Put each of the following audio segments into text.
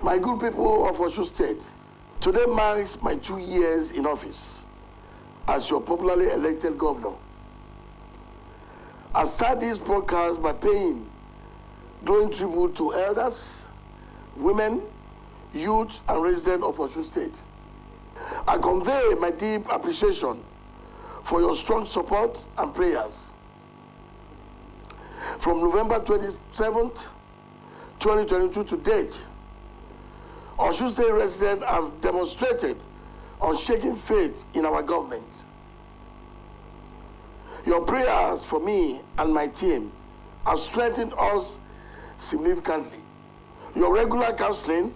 My good people of Osbc State, today marks my 2 years in office as your popularly elected governor. I start this broadcast by paying glowing tribute to elders, women, youth, and residents of Osbc State. I convey my deep appreciation for your strong support and prayers. From November 27th, 2022 to date, Osbc State residents have demonstrated unshaken faith in our government. Your prayers for me and my team have strengthened us significantly. Your regular counseling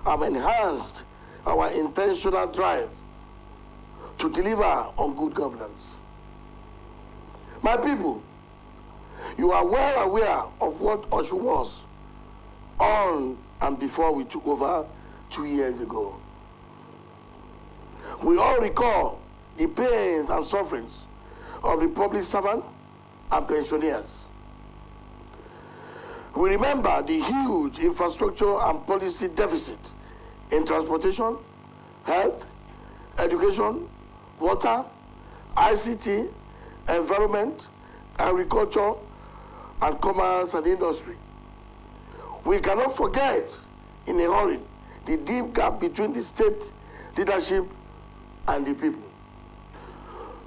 have enhanced our intentional drive to deliver on good governance. My people, you are well aware of what Osbc was on and before we took over 2 years ago. We all recall the pains and sufferings of the public servants and pensioners. We remember the huge infrastructure and policy deficit in transportation, health, education, water, ICT, environment, agriculture, and commerce and industry. We cannot forget in a hurry the deep gap between the state leadership and the people.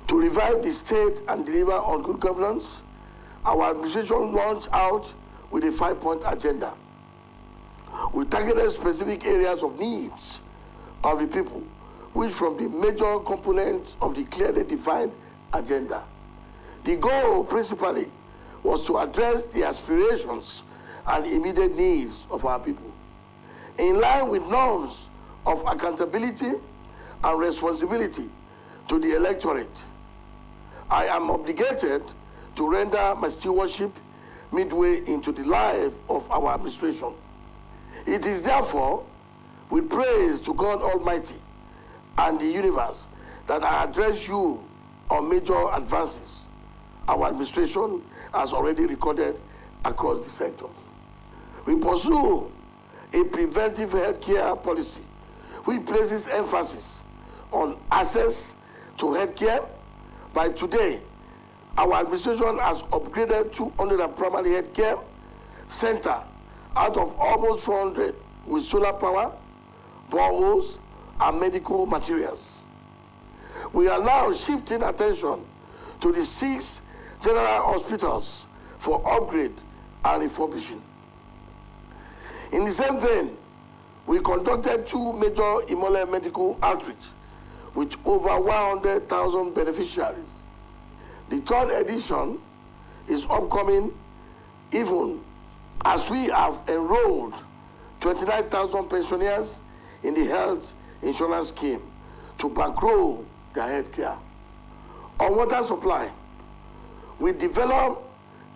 To revive the state and deliver on good governance, our administration launched out with a 5-point agenda. We targeted specific areas of needs of the people, which form the major components of the clearly defined agenda. The goal, principally, was to address the aspirations and immediate needs of our people. In line with norms of accountability and responsibility to the electorate, I am obligated to render my stewardship midway into the life of our administration. It is therefore with praise to God Almighty and the universe that I address you on major advances our administration has already recorded across the sector. We pursue a preventive healthcare policy which places emphasis on access to healthcare. By today, our administration has upgraded 200 primary healthcare centers out of almost 400 with solar power, boreholes, and medical materials. We are now shifting attention to the 6 general hospitals for upgrade and refurbishing. In the same vein, we conducted 2 major Imole medical outreach with over 100,000 beneficiaries. The 3rd edition is upcoming even as we have enrolled 29,000 pensioners in the health insurance scheme to bankroll their health care. On water supply, we developed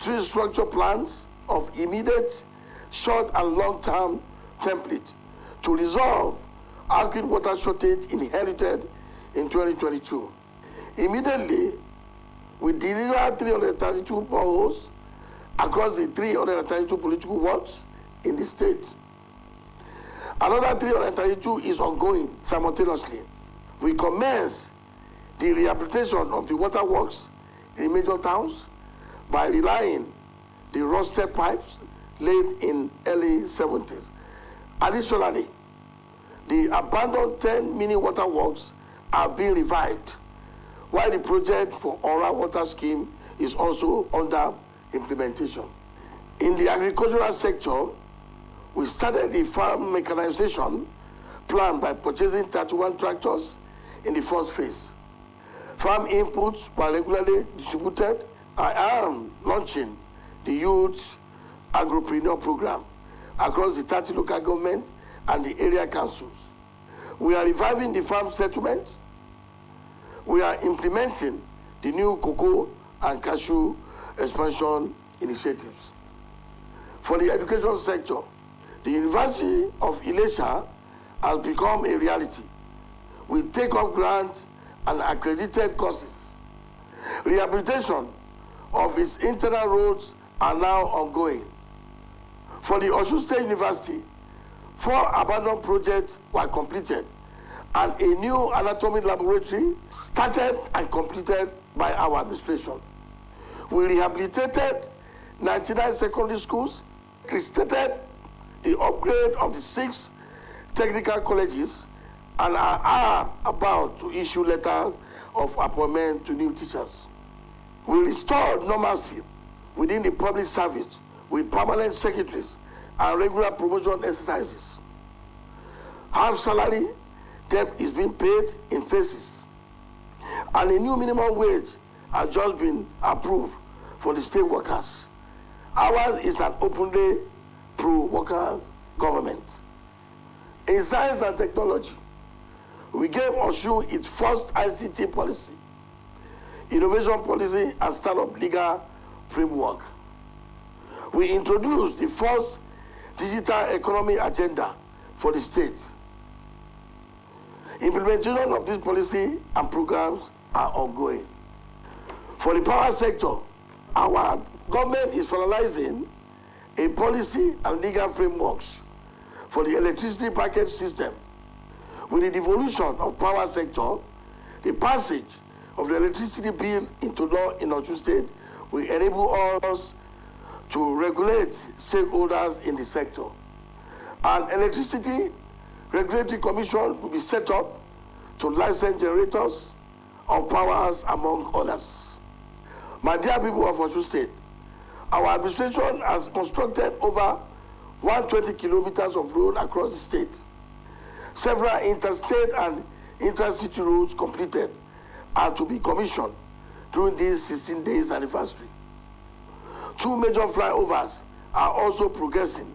3 structure plans of immediate, short, and long-term template to resolve acute water shortage inherited in 2022. Immediately, we delivered 332 boreholes across the 332 political wards in the state. Another 332 is ongoing simultaneously. We commenced the rehabilitation of the water works in major towns by relying the rusted pipes laid in early 70s. Additionally, the abandoned 10 mini water works are being revived, while the project for oral water scheme is also under implementation. In the agricultural sector, we started the farm mechanization plan by purchasing 31 tractors in the first phase. Farm inputs were regularly distributed. I am launching the Youth Agropreneur Program across the 30 local government and the area councils. We are reviving the farm settlement. We are implementing the new cocoa and cashew expansion initiatives. For the education sector, the University of Ilesha has become a reality with take-off grants and accredited courses. Rehabilitation of its internal roads are now ongoing. For the Osun State University, 4 abandoned projects were completed and a new anatomy laboratory started and completed by our administration. We rehabilitated 99 secondary schools, restarted the upgrade of the 6 technical colleges, and are about to issue letters of appointment to new teachers. We restored normalcy within the public service with permanent secretaries and regular promotion exercises. Half salary debt is being paid in phases, and a new minimum wage has just been approved for the state workers. Ours is an openly pro-worker government. In science and technology, we gave Osun its first ICT policy, innovation policy, and startup legal framework. We introduced the first digital economy agenda for the state. Implementation of this policy and programs are ongoing. For the power sector, our government is finalizing a policy and legal frameworks for the electricity package system. With the devolution of power sector, the passage of the electricity bill into law in Osun State will enable us to regulate stakeholders in the sector. An electricity regulatory commission will be set up to license generators of powers, among others. My dear people of Osun State, our administration has constructed over 120 kilometers of road across the state. Several interstate and intra-city roads completed are to be commissioned during this 16 days anniversary. 2 major flyovers are also progressing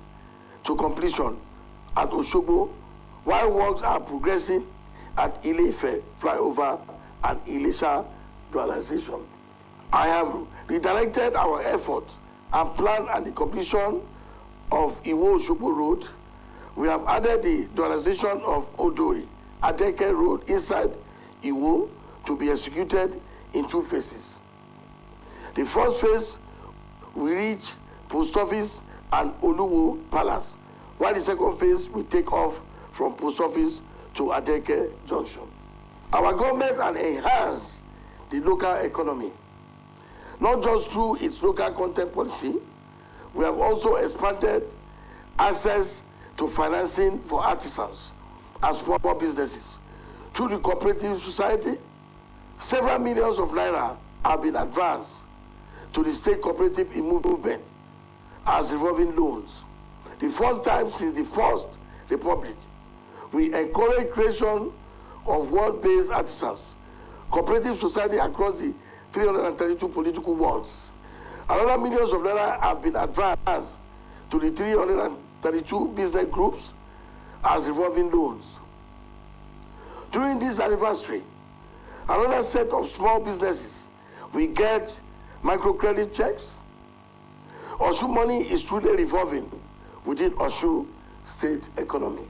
to completion at Osogbo, while works are progressing at Ile-Ife flyover and Ilesha dualization. I have redirected our effort and plan at the completion of Iwo-Osogbo Road. We have added the dualization of Odori, Adeleke'S Road inside Iwo to be executed in 2 phases. The first phase will reach Post Office and Oluwo Palace, while the second phase will take off from Post Office to Adeleke Junction. Our government has enhanced the local economy, not just through its local content policy. We have also expanded access to financing for artisans and small businesses. Through the cooperative society, several millions of naira have been advanced to the state cooperative movement as revolving loans. The first time since the First Republic, we encourage creation of world-based artisans, cooperative society across the 332 political wards. Another millions of naira have been advanced to the 332 business groups as revolving loans. During this anniversary, another set of small businesses will get microcredit checks. Osun money is truly revolving within Osun state economy.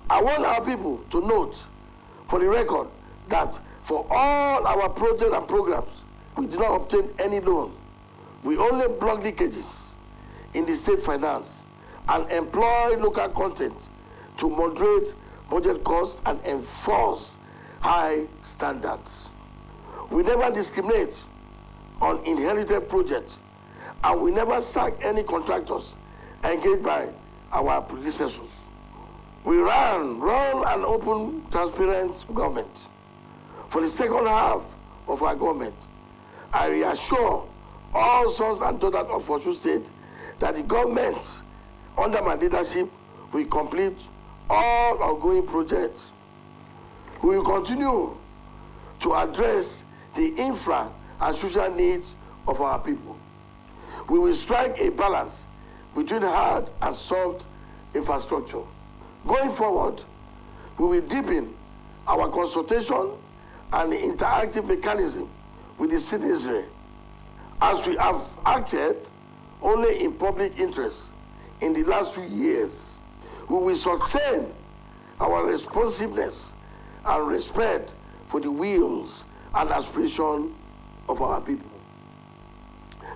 I want our people to note for the record that for all our projects and programs, we did not obtain any loan. We only block leakages in the state finance and employ local content to moderate budget costs and enforce high standards. We never discriminate on inherited projects, and we never sack any contractors engaged by our predecessors. We run an open, transparent government. For the second half of our government, I reassure all sons and daughters of Osbc State that the government, under my leadership, will complete all ongoing projects. We will continue to address the infra and social needs of our people. We will strike a balance between hard and soft infrastructure. Going forward, we will deepen our consultation and interactive mechanism with the citizenry, as we have acted only in public interest in the last 2 years. We will sustain our responsiveness and respect for the wills and aspirations of our people.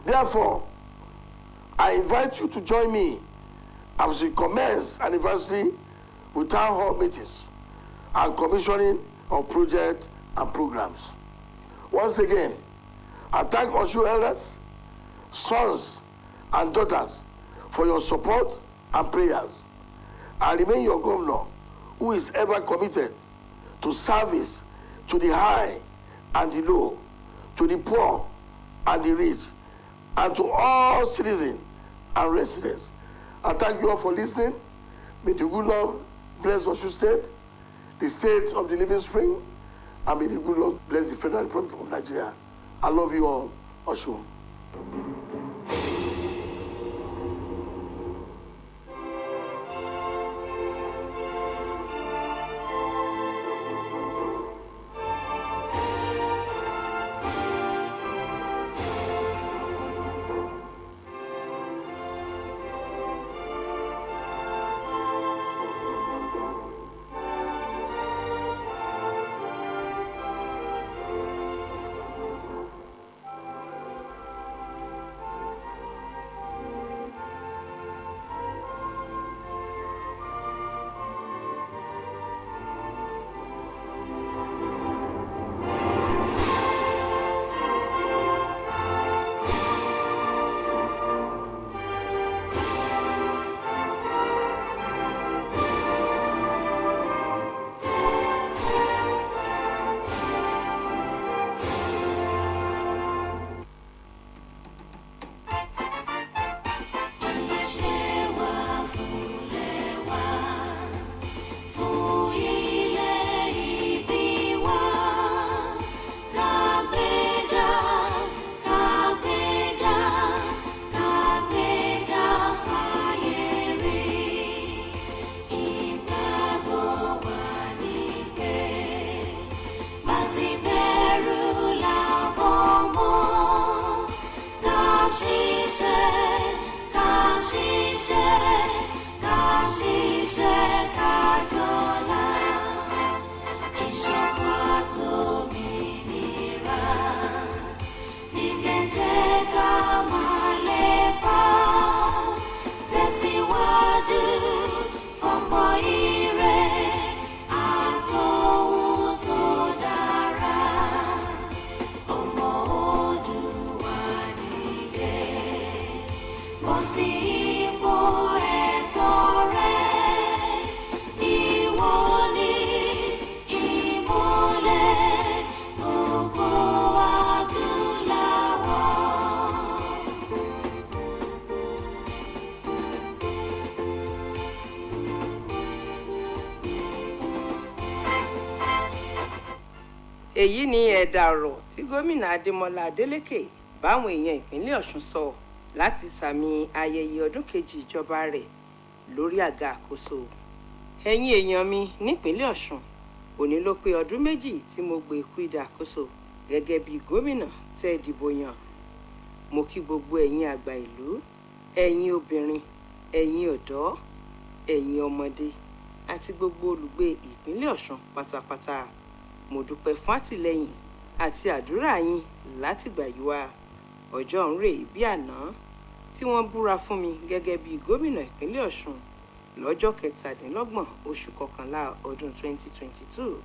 Therefore, I invite you to join me as we commence anniversary with town hall meetings and commissioning of projects and programs. Once again, I thank Osbc elders, sons, and daughters for your support and prayers. I remain your governor, who is ever committed to service to the high and the low, to the poor and the rich, and to all citizens and residents. I thank you all for listening. May the good Lord bless Osbc State, the state of the living spring, and may the good Lord bless the Federal Republic of Nigeria. I love you all, Osbc. èyí ni ẹ̀dà ọ̀rọ̀ tí gómìnà Adeleke'S báwọn èèyàn ìpínlẹ̀ Ọ̀ṣun sọ láti sàmì ayẹyẹ ọdún kejì ìjọba rẹ̀ lórí àga àkóso. ẹ̀yin èèyàn mi nípínlẹ̀ Ọ̀ṣun, òní ló pé ọdún méjì tí mo gbé ìkúìdà àkóso gẹ́gẹ́ bí gómìnà tẹ́ dìbò yàn. mo kí gbogbo ẹ̀yin àgbà ìlú, ẹ̀yin obìnrin, ẹ̀yin ọ̀dọ́, ẹ̀yin ọmọdé àti gbogbo olùgbé ìpínlẹ̀ Ọ̀ṣun pátápátá. mo dúpẹ́ fún àtìlẹ́yìn àti àdúrà yín látìgbà yìí wá. ọjọ́ ń rè bí àná tí wọ́n búra fún mi gẹ́gẹ́ bí gómìnà ìpínlẹ̀ Ọ̀ṣun lọ́jọ́ 27 oṣù kọkànlá ọdún 2022.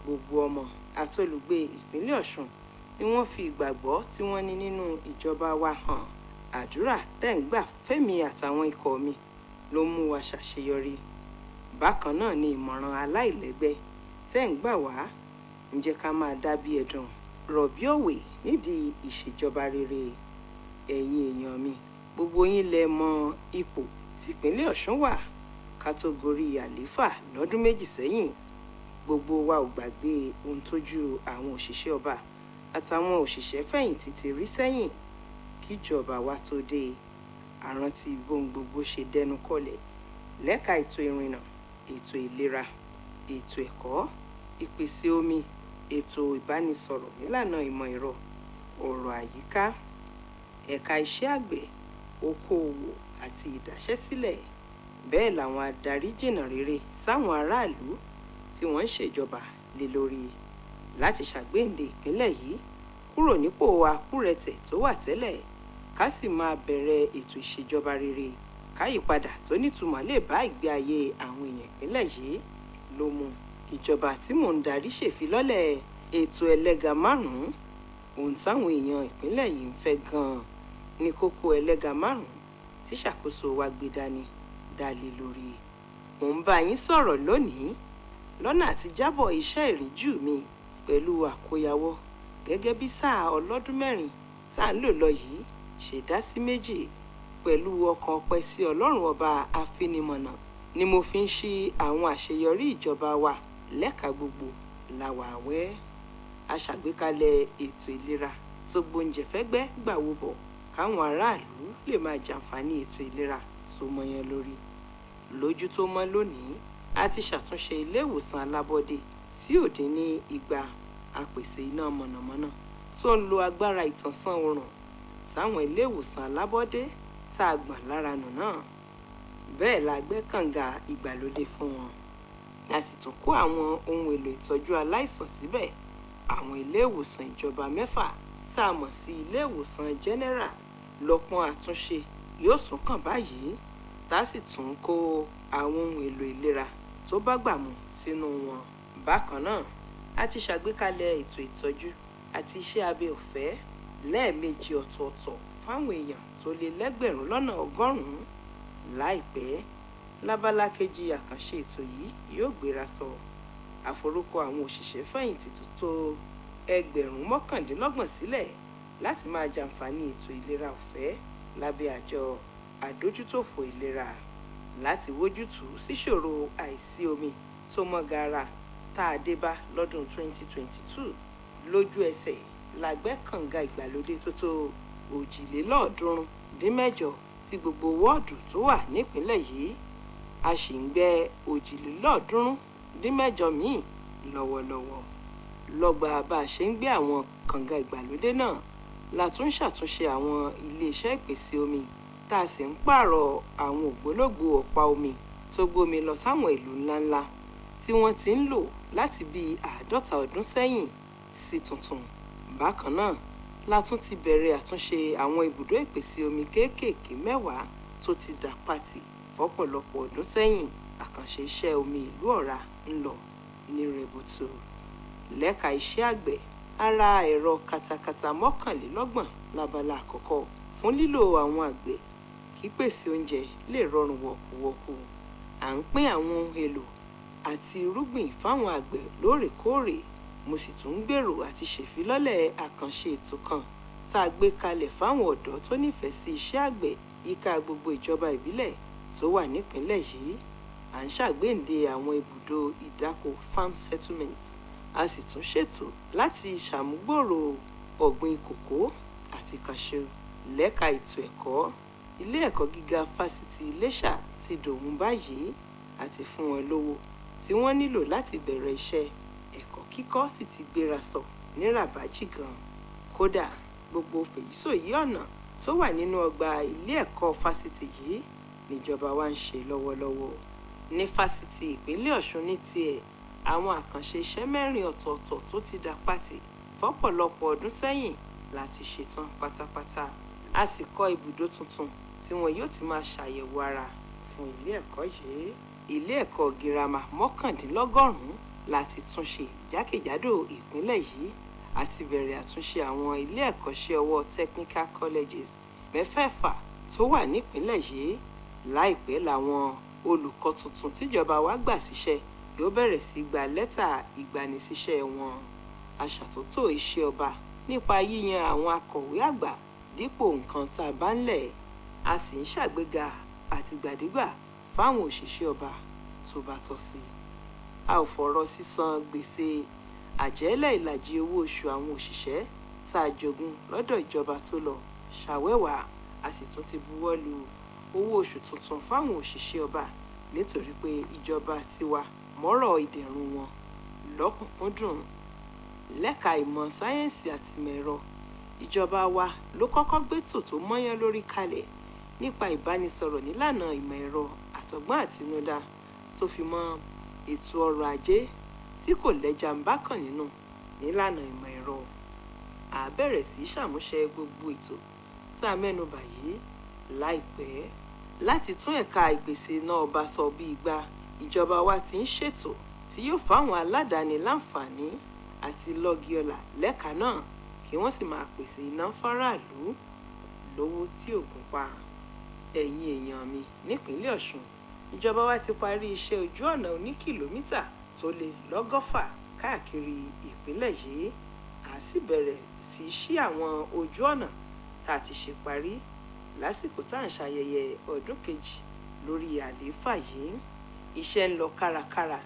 gbogbo ọmọ àti olùgbé ìpínlẹ̀ Ọ̀ṣun ni wọ́n fi ìgbàgbọ́ tí wọ́n ní nínú ìjọba wa hàn. àdúrà tẹ́ ń gbà fẹ́mi àtàwọn ikọ̀ mi ló mú wa ṣàṣeyọrí. bákan náà ni ìmọ̀ràn aláìlẹ́gbẹ́ tẹ́ ń gbà wá ń jẹ́ ká máa dá bí ẹ̀dùn rọ̀bí òwe nídìí ìṣèjọba rere. Ẹ̀yin èèyàn mi, gbogbo yín lẹ mọ ipò tìpínlẹ̀ Ọ̀ṣun wà ká tó gorí àlééfà lọ́dún méjì sẹ́yìn. Gbogbo wa ò gbàgbé ohun tójú àwọn òṣìṣẹ́ ọba àtàwọn òṣìṣẹ́ fẹ̀yìntì ti rí sẹ́yìn kíjọba wa tó dé. Àrántí bóun gbogbo ṣe dẹnu kọlẹ̀ lẹ́ka ètò ìrìnnà, ètò ìlera, ètò ẹ̀kọ́, ìpèsè omi, ètò ìbánisọ̀rọ̀ nílànà ìmọ̀ ẹ̀rọ, ọ̀rọ̀ àyíká, ẹ̀ka iṣẹ́ àgbẹ̀, okòòwò àti ìdáṣẹ́sílẹ̀. Bẹ́ẹ̀ làwọn adarí jìnnà rere sáwọn aráàlú tí wọ́n ń ṣèjọba lé lórí láti ṣàgbéǹde ìpínlẹ̀ yìí kúrò nípò àkúrẹ̀tẹ̀ tó wà tẹ́lẹ̀ ká sì máa bẹ̀rẹ̀ ètò ìṣèjọba rere káyípadà tó nítumọ̀ lè bá ìgbé ayé àwọn èèyàn ìpínlẹ̀ yìí ló mú ìjọba tí mò ń darí ṣèfilọ́lẹ̀ ètò ẹlẹ́ga 5. Ohun táwọn èèyàn ìpínlẹ̀ yìí ń fẹ́ gan-an ní kókó ẹlẹ́ga 5 tí ṣàkóso wa gbé dání dá lé lórí. Mò ń bá yín sọ̀rọ̀ lónìí lọ́nà àti jábọ̀ iṣẹ́ ìríjú mi pẹ̀lú àkóyawọ́ gẹ́gẹ́ bí sáà ọlọ́dún 4 tá à ń lò lọ yìí ṣe dá sí méjì. Pẹ̀lú ọkàn ọpẹ́ sí Ọlọ́run ọba afinimọ̀nà ni mo fi ń ṣí àwọn àṣeyọrí ìjọba wa lẹ́ka gbogbo làwàwẹ́. A ṣàgbékalẹ̀ ètò ìlera tó gbóúnjẹ fẹ́gbẹ́ gbàwó bọ̀ káwọn aráàlú lè máa jàǹfààní ètò ìlera tó mọyán lórí. Lójú tó mọ́ lónìí, a ti ṣàtúnṣe ilé ìwòsàn alábọ́dé tí ò dín ní 200, apèsè iná mọ̀nàmọ́ná tó ń lo agbára ìtànsán oòrùn sáwọn ilé ìwòsàn alábọ́dé tá a gbọ̀n lára nù náà. Bẹ́ẹ̀ la gbẹ́ kànga ìgbàlódé fún wọn. A sì tún kó àwọn ohun èlò ìtọ́jú aláìsàn síbẹ̀. Àwọn ilé ìwòsàn ìjọba 6 tá a mọ̀ sí ilé ìwòsàn general lọ́pọ̀n àtúnṣe yóò sún kàn báyìí tá a sì tún kó àwọn ohun èlò ìlera tó bá gbà mu sínú wọn. Bákan náà, a ti ṣàgbékalẹ̀ ètò ìtọ́jú àti iṣẹ́ abẹ ọ̀fẹ́ lẹ́ẹ̀mejì ọ̀tọ̀ọ̀tọ̀ fáwọn èèyàn tó lé lẹ́gbẹ̀rún lọ́nà 100. Láìpẹ́, lábala kejì àkànṣe ètò yìí yóò gbéra sọ. Àforúkọ àwọn òṣìṣẹ́ fẹ̀yìntì tó tó 29,000 sílẹ̀ láti máa jàǹfààní ètò ìlera ọ̀fẹ́ lábẹ́ àjọ àdójútòfò ìlera láti wójútùú síṣòro àìsí omi tó mọ́ gaara tá a dé bá lọ́dún 2022. Lójú ẹsẹ̀ la gbẹ́ kànga ìgbàlódé tó tó 398 sí gbogbo wọ́ọ̀dù tó wà nípínlẹ̀ yìí. A sì ń gbẹ́ 398 míì lọ́wọ́lọ́wọ́. Lọ́gbà bá a ṣe ń gbé àwọn kànga ìgbàlódé náà la tún ṣàtúnṣe àwọn iléeṣẹ́ ìpèsè omi tá a sì ń pààrọ̀ àwọn ògbólógbòó ọ̀pá omi tó gbómi lọ sáwọn ìlú ńláńlá tí wọ́n ti ń lò láti bíi 50 ọdún sẹ́yìn sí tuntun. Bákan náà la tún ti bẹ̀rẹ̀ àtúnṣe àwọn ibùdó ìpèsè omi kéékèèké 10 tó ti dà pàtì fọ́pọ̀lọpọ̀ ọdún sẹ́yìn. Àkànṣe iṣẹ́ omi ìlú Ọ̀rá ń lọ ní rẹ̀bùtù. Lẹ́ka iṣẹ́ àgbẹ̀, a ra ẹ̀rọ katakata 31 lábala àkọ́kọ́ fún lílò àwọn àgbẹ̀ kí pèsè oúnjẹ lè rọrùn wọ̀kúwọ̀kú. À ń pín àwọn ohun èlò àti irúgbìn fáwọn àgbẹ̀ lóòrèkóòrè. Mo sì tún ń gbèrò àti ṣèfilọ́lẹ̀ àkànṣe ètò kan tá a gbé kalẹ̀ fáwọn ọ̀dọ́ tó nífẹ̀ẹ́ sí iṣẹ́ àgbẹ̀ yíká gbogbo ìjọba ìbílẹ̀ tó wà nípìnlẹ̀ yìí. À ń ṣàgbéǹde àwọn ibùdó ìdáko farm settlements. A sì tún ṣètò láti ṣàmúgbòòrò ọ̀gbìn kòkó àti kaṣú. Lẹ́ka ètò ẹ̀kọ́, ilé ẹ̀kọ́ gíga fásitì Iléṣà ti dòun báyìí àti fún wọn lówó tí wọ́n nílò láti bẹ̀rẹ̀ iṣẹ́. Ẹ̀kọ́ kíkọ́ sì ti gbéra sọ ní ràbájì gan. Kódà gbogbo fèyísòyí ọ̀nà tó wà nínú ọgbà ilé ẹ̀kọ́ fásitì yìí níjọba wa ń ṣe lọ́wọ́lọ́wọ́. Ní fásitì ìpínlẹ̀ Ọ̀ṣun ní tiẹ̀, àwọn àkànṣe iṣẹ́ 4 ọ̀tọ̀ọ̀tọ̀ tó ti dà pàtì fọ́pọ̀lọpọ̀ ọdún sẹ́yìn láti ṣetán pátápátá. A sì kọ́ ibùdó tuntun tí wọn yóò ti máa ṣàyẹ̀wò ara fún ilé ẹ̀kọ́ yìí. Ilé ẹ̀kọ́ girama 199 láti túnṣe jákèjádò ìpínlẹ̀ yìí àti bẹ̀rẹ̀ àtúnṣe àwọn ilé ẹ̀kọ́ṣẹ́ ọwọ́ technical colleges 6 tó wà nípìnlẹ̀ yìí. Láìpẹ́ làwọn olùkọ́ tuntun tíjọba wa gbà síṣẹ́ yóò bẹ̀rẹ̀ sí gba lẹ́tà ìgbanisíṣẹ́ wọn. aṣàtúntò iṣẹ́ ọba nípa yíyan àwọn akọ̀wé àgbà dípò nǹkan tá a bá ń lẹ̀, a sì ń ṣàgbéga àtìgbàdégbà fáwọn òṣìṣẹ́ ọba tó bá tọ́ sí. A ò fọ̀rọ̀ sísan gbèsè àjẹ́lẹ̀ ìlàjì owó oṣù àwọn òṣìṣẹ́ tá a jogún lọ́dọ̀ ìjọba tó lọ ṣàwẹ́wà, a sì tún ti buwọ́ lu owó oṣù tuntun fáwọn òṣìṣẹ́ ọba nítorí pé ìjọba tiwa mọ́rọ̀ ìdẹ̀rùn wọn lọ́kùnkúndùn. Lẹ́ka ìmọ̀ sáyẹ́ǹsì àti ìmọ̀ ẹ̀rọ, ìjọba wa ló kọ́kọ́ gbé tòótọ́ mọ́yán lórí kalẹ̀ nípa ìbánisọ̀rọ̀ nílànà ìmọ̀ ẹ̀rọ àtọgbọ́n àtinúdá tó fi mọ́ ètò ọrọ̀ ajé tí kò lẹ́jà ń bákan nínú nílànà ìmọ̀ ẹ̀rọ. A bẹ̀rẹ̀ sí ṣàmúṣe gbogbo ètò tá a mẹ́nubà yìí láìpẹ́. Láti tún ẹ̀ka ìpèsè iná ọba sọ bí ìgbà, ìjọba wa ti ń ṣètò tí yóò fáwọn aládàáni láǹfààní àti lọ́gì ọlà lẹ́ka náà kí wọ́n sì máa pèsè iná fáráàlú lówó tí ò gún pa. Ẹ̀yin èèyàn mi nípínlẹ̀ Ọ̀ṣun, ìjọba wa ti parí iṣẹ́ ojú ọ̀nà oní kìlómítà tó lé lọ́gọ́fà káàkiri ìpínlẹ̀ yìí. A sì bẹ̀rẹ̀ sí ṣí àwọn ojú ọ̀nà tá a ti ṣe parí lásìkò tá à ń ṣayẹyẹ ọdún kejì lórí àlééfà yìí. Iṣẹ́ ń lọ kárakára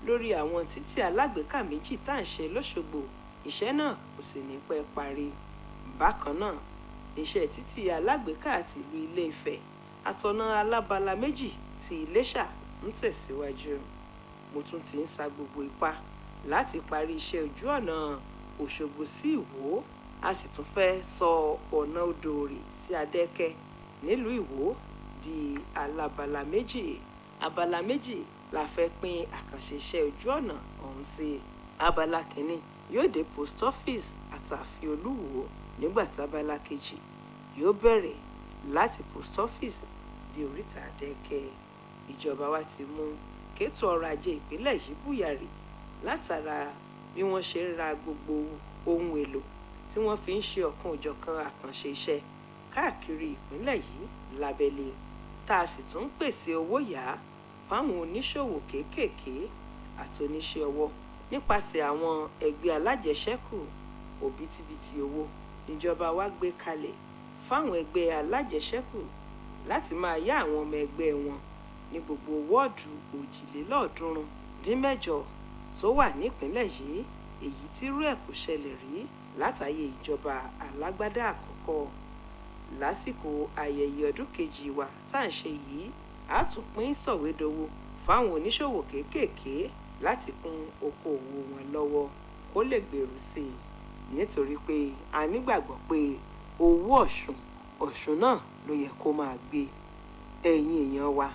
lórí àwọn títì alágbèéká méjì tá à ń ṣe lọ́ṣogbo. Iṣẹ́ náà kò sì ní pẹ́ parí. Bákan náà, iṣẹ́ títì alágbèéká àti ìlú Ilé-Ifẹ̀ àtọ̀nà alábala méjì ti Iléṣà ń tẹ̀síwájú. Mo tún ti ń sa gbogbo ipá láti parí iṣẹ́ ojú ọ̀nà Òṣogbo sí Ìwó. A sì tún fẹ́ sọ ọ̀nà Odòòrè sí Adẹ́kẹ́ nílùú Ìwó di alábala méjì. Abala méjì la fẹ́ pín àkànṣe iṣẹ́ ojú ọ̀nà ọ̀hún sí. Abala kìíní yóò dé post office àtààfin Olúwo, nígbà tí abala kejì yóò bẹ̀rẹ̀ láti post office di oríta Adẹ́kẹ́. Ìjọba wa ti mú kétò ọrọ̀ ajé ìpínlẹ̀ yìí búyàrí látara bí wọ́n ṣe ń ra gbogbo ohun èlò tí wọ́n fi ń ṣe ọ̀kan òjọ̀kan àkànṣe iṣẹ́ káàkiri ìpínlẹ̀ yìí lábẹ́lé, tá a sì tún pèsè owó yá fáwọn oníṣòwò kéékèèké àti oníṣẹ́ ọwọ́ nípasẹ̀ àwọn ẹgbẹ́ alájẹṣẹ́kù. Òbítíbitì owó níjọba wa gbé kalẹ̀ fáwọn ẹgbẹ́ alájẹṣẹ́kù láti máa yá àwọn ọmọ ẹgbẹ́ wọn ní gbogbo wọ́ọ̀dù 318 tó wà nípìnlẹ̀ yìí, èyí tírú ẹ̀ kò ṣẹlẹ̀ rí látàyè ìjọba alágbádá àkọ́kọ́. Lásìkò ayẹyẹ ọdún kejì wa tá à ń ṣe yìí, a tún pín sọ̀wédowó fáwọn oníṣòwò kéékèèké láti kún okòòwò wọn lọ́wọ́ kó lè gbèrú sí i, nítorí pé a nígbàgbọ́ pé owó Ọ̀ṣun náà ló yẹ kó máa gbé. Ẹ̀yin èèyàn wa,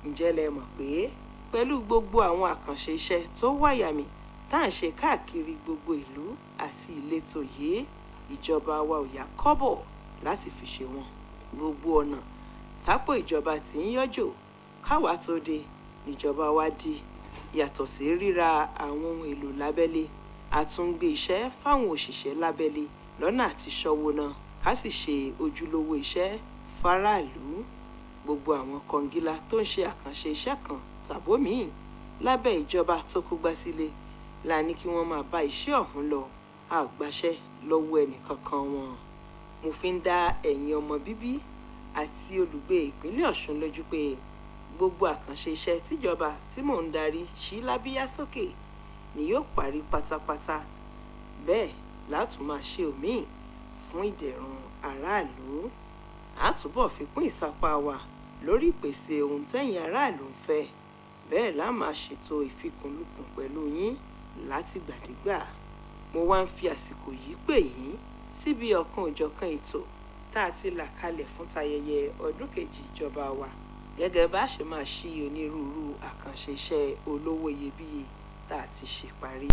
ǹjẹ́ lẹ mọ̀ pé pẹ̀lú gbogbo àwọn àkànṣe iṣẹ́ tó wáyàmì tá à ń ṣe káàkiri gbogbo ìlú àti ìletò yìí, ìjọba wa ò yá kọ́bọ̀ láti fi ṣe wọn. Gbogbo ọ̀nà tápò ìjọba tí ń yọjò káwa tó dé níjọba wa dí. Yàtọ̀ sí ríra àwọn ohun èlò lábẹ́lé, a tún gbé iṣẹ́ fáwọn òṣìṣẹ́ lábẹ́lé lọ́nà àti ṣọ́wó náà ká sì ṣe ojúlówó iṣẹ́ fáráàlú. Gbogbo àwọn kọngílá tó ń ṣe àkànṣe iṣẹ́ kan tàbómìí lábẹ́ ìjọba tó kógbá sílé la ní kí wọ́n máa bá iṣẹ́ ọ̀hún lọ. A ò gbaṣẹ́ lọ́wọ́ ẹnìkankan wọn. Mo fi ń dá ẹ̀yin ọmọ bíbí àti olùgbé ìpínlẹ̀ Ọ̀ṣun lójú pé gbogbo àkànṣe iṣẹ́ tíjọba tí mò ń darí sí lábíyá sókè ni yóò parí pátápátá. Bẹ́ẹ̀ látún máa ṣe òmíì fún ìdẹ̀rùn aráàlú. A túbọ̀ fi kún ìsapá wa lórí ìpèsè ohun tẹ́yin aráàlú ń fẹ́. Bẹ́ẹ̀ la máa ṣètò ìfikùnlukùn pẹ̀lú yín látìgbàdégbà. Mo wá ń fi àsìkò yìí pè yín síbi ọ̀kan òjọ̀kan ètò tá a ti là kalẹ̀ fún tayẹyẹ ọdún kejì ìjọba wa, gẹ́gẹ́ bá ṣe máa ṣí onírúurú àkànṣe iṣẹ́ olówó iyebíye tá a ti ṣe parí.